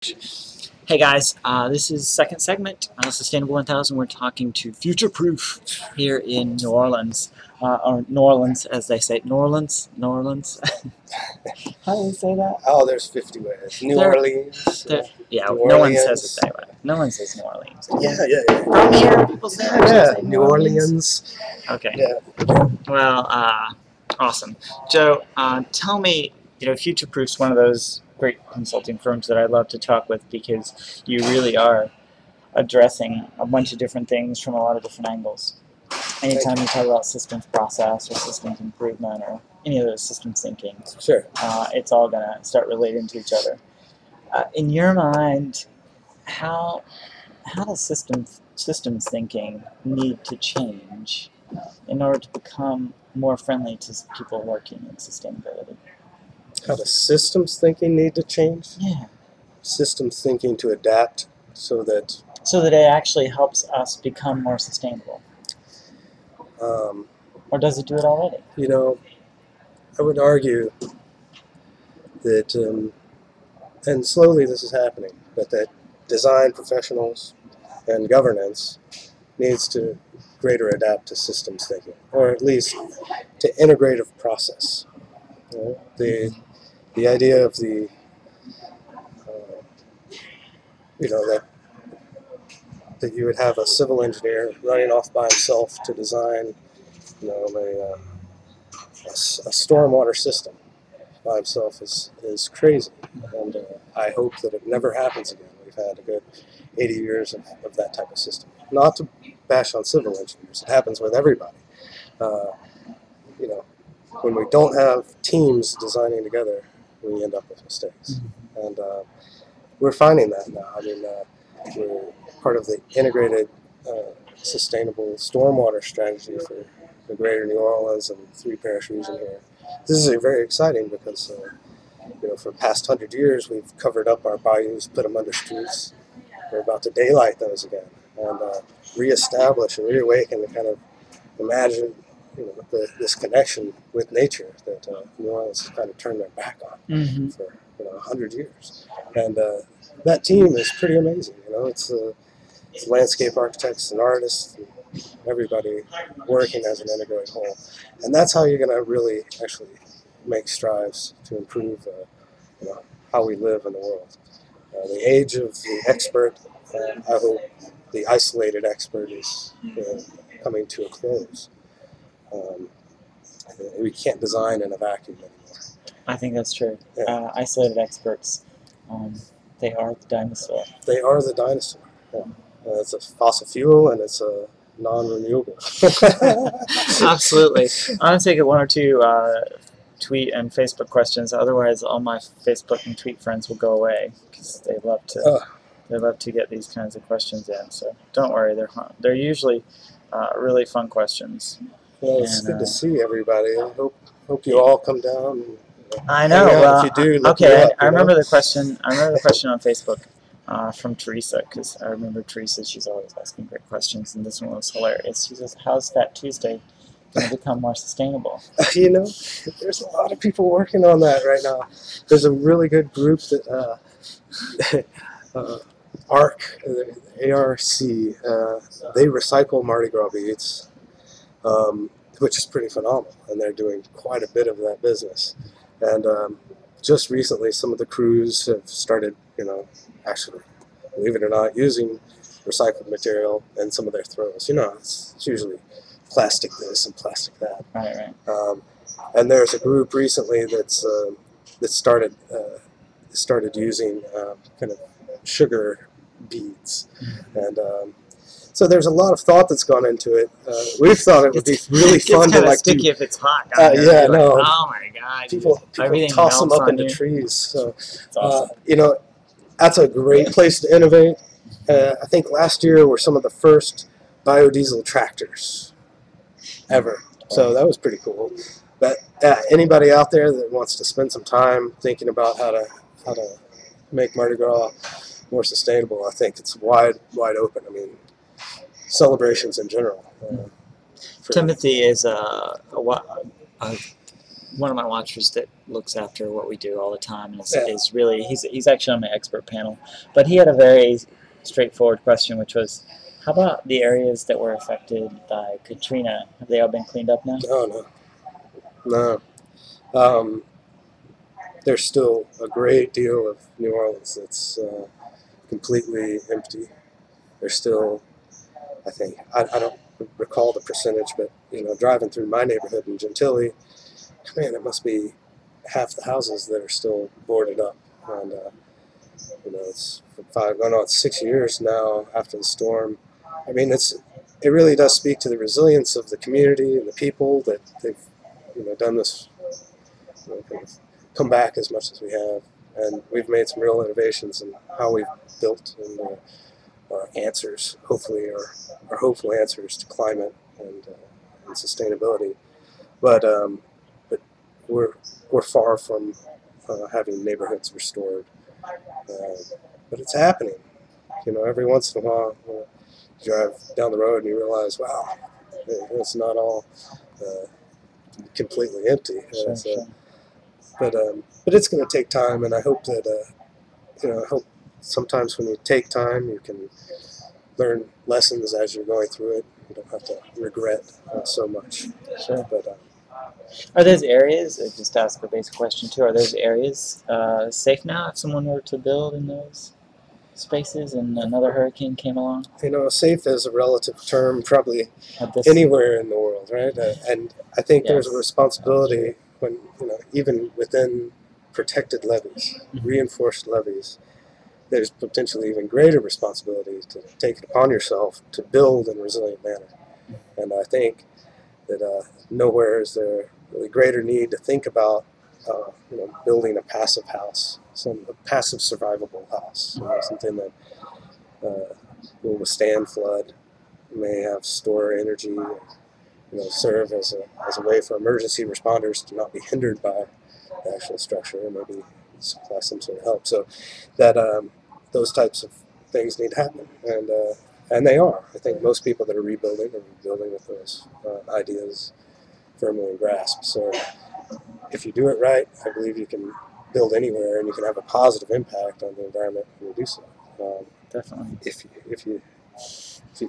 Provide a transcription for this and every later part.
much. Hey guys, this is second segment on Sustainable 1000. We're talking to Futureproof here in New Orleans, or New Orleans as they say. New Orleans? How do they say that? Oh, there's 50 ways. New Orleans. Yeah, New no one Orleans. says it that way. No one says New Orleans. Yeah. From here, people say that. New Orleans. Okay. Yeah. Well, awesome. Joe, tell me, Futureproof's one of those great consulting firms that I love to talk with because you really are addressing a bunch of different things from a lot of different angles. Anytime you talk about systems process or systems improvement or any of those systems thinking, Sure. It's all going to start relating to each other. In your mind, how does systems thinking need to change in order to become more friendly to people working in sustainability? How does systems thinking need to change? Yeah. Systems thinking to adapt so that it actually helps us become more sustainable. Or does it do it already? I would argue that, and slowly this is happening, but that design professionals and governance needs to greater adapt to systems thinking, or at least to integrative process. The idea of that you would have a civil engineer running off by himself to design, a stormwater system by himself is crazy, and I hope that it never happens again. We've had a good 80 years of that type of system. Not to bash on civil engineers, it happens with everybody. When we don't have teams designing together, we end up with mistakes. And we're finding that now. I mean, we're part of the integrated sustainable stormwater strategy for the greater New Orleans and 3 parish region here. This is very exciting because, for the past 100 years, we've covered up our bayous, put them under streets. We're about to daylight those again and reestablish and reawaken and kind of imagine this connection with nature that New Orleans has kind of turned their back on for 100 years. And that team is pretty amazing. It's landscape architects and artists, and everybody working as an integrated whole. And that's how you're going to really actually make strides to improve how we live in the world. The age of the expert, I hope the isolated expert is coming to a close. We can't design in a vacuum anymore. I think that's true. Yeah. Isolated experts, they are the dinosaur. They are the dinosaur. Yeah. It's a fossil fuel and it's a non-renewable. Absolutely. I'm going to take 1 or 2 tweet and Facebook questions. Otherwise, all my Facebook and tweet friends will go away because they love to get these kinds of questions in. So don't worry, they're usually really fun questions. Well, it's good to see everybody. I hope you all come down. And, I know. Well, if you do, look okay. me up, I remember the question. I remember the question on Facebook from Teresa, because I remember Teresa. She's always asking great questions, and this one was hilarious. She says, "How's Fat Tuesday going to become more sustainable?" There's a lot of people working on that right now. There's a really good group that ARC, they recycle Mardi Gras beads. Which is pretty phenomenal, and they're doing quite a bit of that business. And just recently, some of the crews have started, actually, believe it or not, using recycled material in some of their throws. It's usually plastic this and plastic that. Right. And there's a group recently that started using kind of sugar beads, and so there's a lot of thought that's gone into it. We've thought it would be really fun to like sticky if it's hot. Yeah, no. Oh my God! People toss them up into trees. So, awesome. That's a great place to innovate. I think last year were some of the first biodiesel tractors ever. So that was pretty cool. But anybody out there that wants to spend some time thinking about how to make Mardi Gras more sustainable, I think it's wide open. I mean, celebrations in general. Timothy is one of my watchers that looks after what we do all the time, and Yeah. is really he's actually on my expert panel. But he had a very straightforward question, which was, how about the areas that were affected by Katrina? Have they all been cleaned up now? Oh no, no. There's still a great deal of New Orleans that's completely empty. There's still, I think, I don't recall the percentage, but driving through my neighborhood in Gentilly, man, it must be half the houses that are still boarded up. And it's 6 years now after the storm. I mean, it really does speak to the resilience of the community and the people that they've done this, kind of come back as much as we have, and we've made some real innovations in how we've built and our answers, hopefully, our hopeful answers to climate and sustainability. But we're far from having neighborhoods restored. But it's happening. Every once in a while, you drive down the road and you realize, wow, it's not all completely empty. Sure. But it's going to take time, and I hope that I hope sometimes when you take time, you can learn lessons as you're going through it. You don't have to regret so much. Sure. But are those areas, just to ask a basic question too, are those areas safe now if someone were to build in those spaces and another hurricane came along? Safe is a relative term, probably This, anywhere in the world, right? And I think yes. there's a responsibility when, even within protected levees, reinforced levees, there's potentially even greater responsibility to take it upon yourself to build in a resilient manner. And I think that nowhere is there really greater need to think about building a passive house, a passive survivable house, something that will withstand flood, may have store energy, serve as a way for emergency responders to not be hindered by the actual structure, and maybe supply some sort of help. So that those types of things need to happen, and they are. I think most people that are rebuilding with those ideas firmly in grasp. So if you do it right, I believe you can build anywhere, and you can have a positive impact on the environment when you do so. Definitely. If you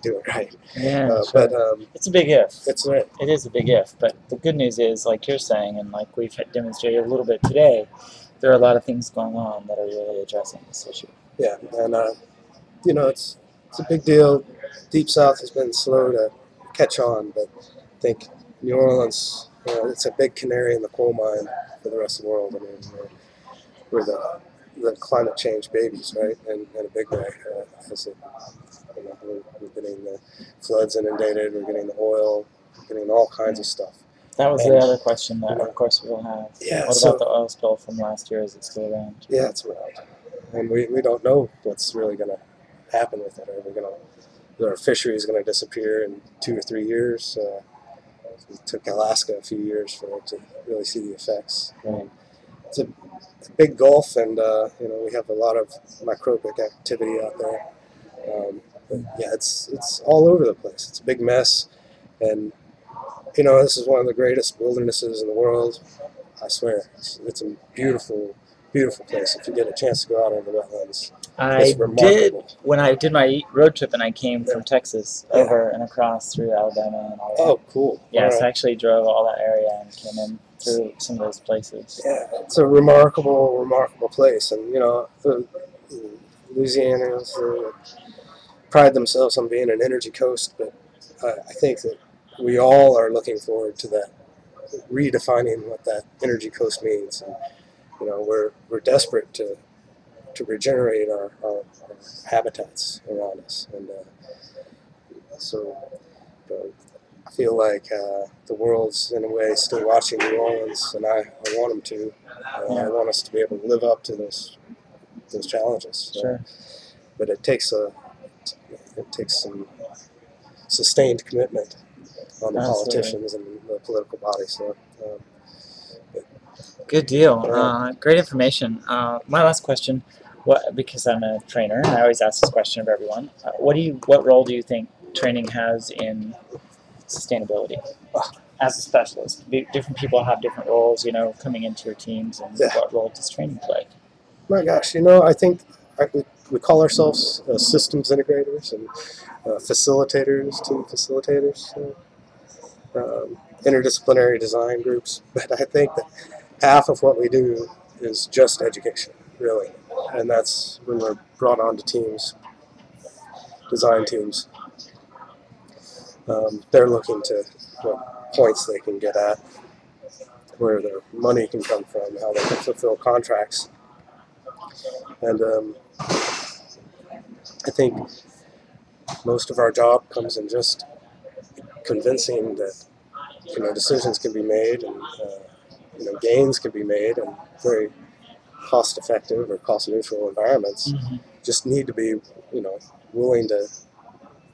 do it right. Yeah, sure. But it's a big if. It's right. It is a big if. But the good news is, like you're saying, and like we've demonstrated a little bit today, there are a lot of things going on that are really addressing this issue. Yeah, and it's a big deal. Deep South has been slow to catch on, but I think New Orleans, it's a big canary in the coal mine for the rest of the world. I mean, we're the climate change babies, right? And in a big way, we're getting the floods inundated, we're getting the oil, we're getting all kinds of stuff. That was the other question that, of course, we'll have. Yeah, what about the oil spill from last year? Is it still around? Yeah, it's around. And we don't know what's really going to happen with it. Our fishery is going to disappear in 2 or 3 years. It took Alaska a few years for it to really see the effects. It's a big gulf, and we have a lot of microbic activity out there. But yeah, it's all over the place. It's a big mess, and this is one of the greatest wildernesses in the world. I swear, it's a beautiful, beautiful place. If you get a chance to go out on the wetlands, I did when I did my road trip, and I came from Texas over and across through Alabama and all that. Oh, cool! Yes, I actually drove all that area and came in through some of those places. Yeah, it's a remarkable, remarkable place, and the Louisianans pride themselves on being an energy coast, but I think that we all are looking forward to that, redefining what that energy coast means. And we're desperate to regenerate our habitats around us, and so I feel like the world's in a way still watching New Orleans, and I want them to. I want us to be able to live up to those challenges. Sure. But it takes some sustained commitment on the politicians and the political body. So. Good deal. Great information. My last question, because I'm a trainer, and I always ask this question of everyone. What role do you think training has in sustainability? as a specialist? Different people have different roles, you know, coming into your teams, and Yeah. what role does training play? My gosh, you know, I think we call ourselves systems integrators and facilitators, team facilitators, interdisciplinary design groups. But I think that half of what we do is just education, really. And that's when we're brought onto teams, design teams. They're looking to what points they can get at, where their money can come from, how they can fulfill contracts. And I think most of our job comes in just convincing that, you know, decisions can be made and you know, gains can be made in very cost-effective or cost-neutral environments. Just need to be, you know, willing to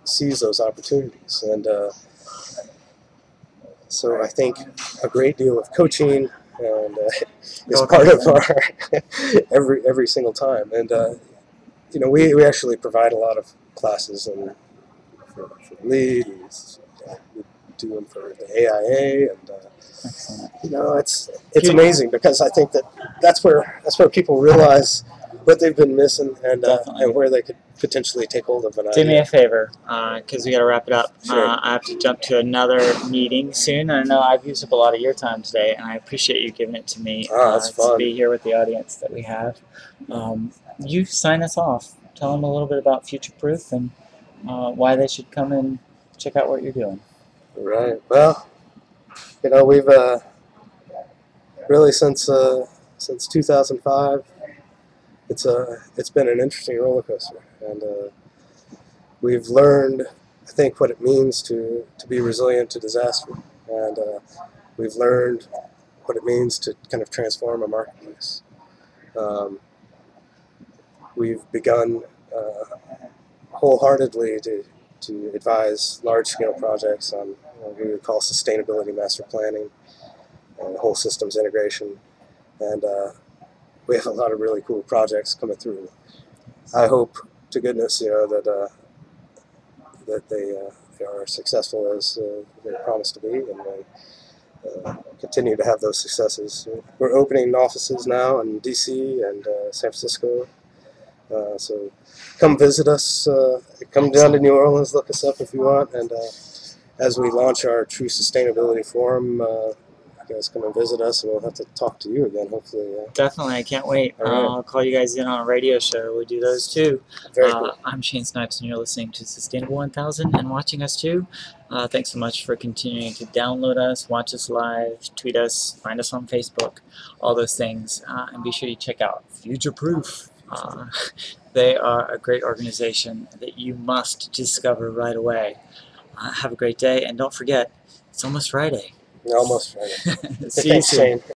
seize those opportunities. And so I think a great deal of coaching and is part of our every single time. And you know, we actually provide a lot of classes and for LEED. We do them for the AIA, and you know, it's amazing, because I think that's where people realize what they've been missing, and where they could potentially take hold of an idea. Do me a favor, because we got to wrap it up. Sure. I have to jump to another meeting soon. I know I've used up a lot of your time today, and I appreciate you giving it to me That's fun. to be here with the audience that we have. You sign us off. Tell them a little bit about Futureproof and why they should come and check out what you're doing. Right. Well, you know, we've really since 2005. It's been an interesting roller coaster, and we've learned, I think, what it means to be resilient to disaster, and we've learned what it means to kind of transform a marketplace. We've begun wholeheartedly to advise large-scale projects on what we would call sustainability master planning and whole systems integration, and we have a lot of really cool projects coming through. I hope to goodness, you know, that they are successful as they promise to be, and they continue to have those successes. We're opening offices now in DC and San Francisco. So come visit us, come down to New Orleans, look us up if you want, and as we launch our True Sustainability Forum, you guys come and visit us, and we'll have to talk to you again, hopefully. Definitely, I can't wait. All right. I'll call you guys in on a radio show. We do those too. Very cool. I'm Shane Snipes, and you're listening to Sustainable 1000 and watching us too. Thanks so much for continuing to download us, watch us live, tweet us, find us on Facebook, all those things. And be sure you check out Futureproof. They are a great organization that you must discover right away. Have a great day, and don't forget, it's almost Friday. Almost Friday. See you soon.